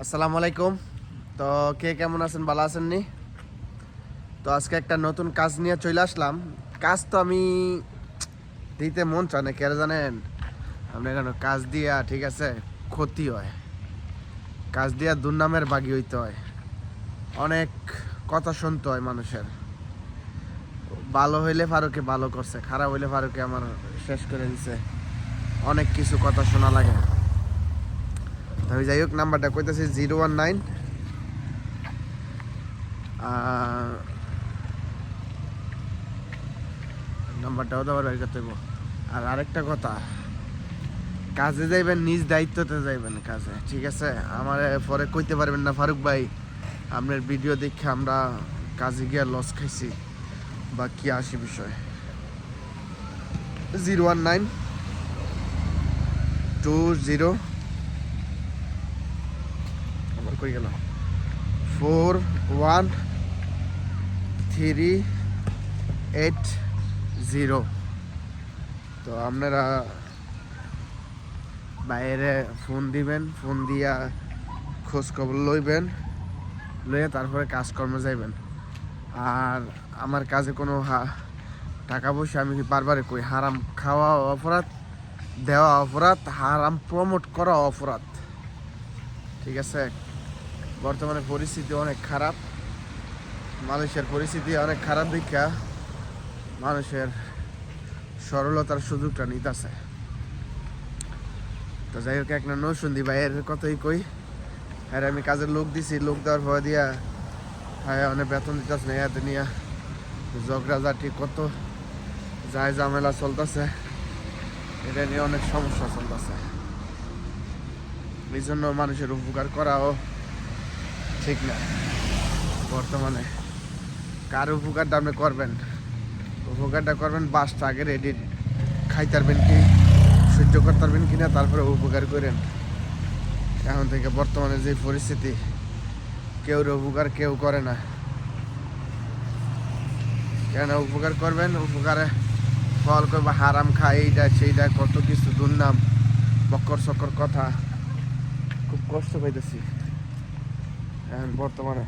আসসালামু আলাইকুম। তো কে কেমন আছেন, ভালো আছেন নি? তো আজকে একটা নতুন কাজ নিয়ে চলে আসলাম। কাজ তো আমি দিতে মন চায় না, কে জানেন? আপনি কেন কাজ দিয়া ঠিক আছে ক্ষতি হয়, কাজ দিয়া দুর্নামের বাগি হইতে হয়, অনেক কথা শুনতে হয় মানুষের। ভালো হইলে ফারুকে ভালো করছে, খারাপ হইলে ফারুকে আমার শেষ করে দিছে, অনেক কিছু কথা শোনা লাগে। তবে যাই হোক, নাম্বারটা কইতেছি 019 নাম্বারটাও তো আবার বের করতে হইব। আর আরেকটা কথা, কাজে যাইবেন নিজ দায়িত্বতে যাইবেন কাজে, ঠিক আছে? আমার পরে কইতে পারবেন না ফারুক ভাই আপনার ভিডিও দেখে আমরা কাজে গিয়ে লস খাইছি বা কি আসি বিষয়। 019 20 আবার কই গেল 4130। তো আপনারা বাইরে ফোন দিবেন, ফোন দিয়া খোঁজ খবর লইবেন, লইয়া তারপরে কাজকর্মে যাইবেন। আর আমার কাজে কোনো টাকা পয়সা, আমি বারবার কই, হারাম খাওয়া অপরাধ, দেওয়া অপরাধ, হারাম প্রমোট করা অপরাধ, ঠিক আছে? বর্তমানে পরিস্থিতি অনেক খারাপ, মানুষের পরিস্থিতি অনেক খারাপ দেখা মানুষের সরলতার সুযোগটা নিতেছে। তো যাই হোক, এক না নৌসুন্দি ভাইয়ের কথাই কই, হ্যাঁ আমি কাজের লোক দিছি, লোক দেওয়ার ভয় দিয়া হ্যাঁ অনেক বেতন দিতেছে না, এতে নিয়ে ঝগড়াঝাটি কত যায় ঝামেলা চলতেছে, এটা নিয়ে অনেক সমস্যা চলতেছে। এই জন্য মানুষের উপকার করাও ঠিক না বর্তমানে। কার উপকারটা আপনি করবেন, উপকারটা করবেন বাসটা আগে রেডি, খাইতে পারবেন কি, সহ্য করতে পারবেন কিনা, তারপরে উপকার করেন। এখন থেকে বর্তমানে যে পরিস্থিতি, কেউ উপকার কেউ করে না। কেন উপকার করবেন, উপকারে ফল করবে হারাম খাই, এইটা সেইটা কত কিছু দুর্নাম, বক্কর সকর কথা, খুব কষ্ট পাইতেছি এখন বর্তমানে।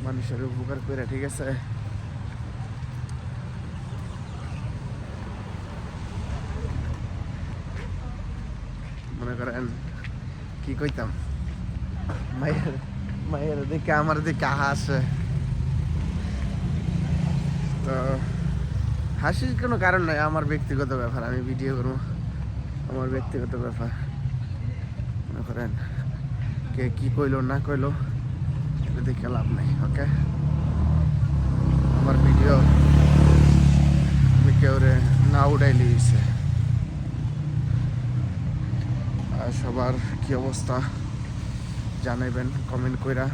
মানুষের উপকার করে, ঠিক আছে? মনে করেন কি কইতাম, মায়ের মায়ের দিকে আমার দিকে হাসে, তো হাসির কোনো কারণ নাই, আমার ব্যক্তিগত ব্যাপার, আমি ভিডিও করবো, আমার ব্যক্তিগত ব্যাপার। মনে করেন কে কি কইলো না কইলো এটা দেখে লাভ নাই, ওকে? আমার ভিডিও আমি কেউ রে না উড়াইলে হইছে। আর সবার কি অবস্থা জানাইবেন কমেন্ট কইরা।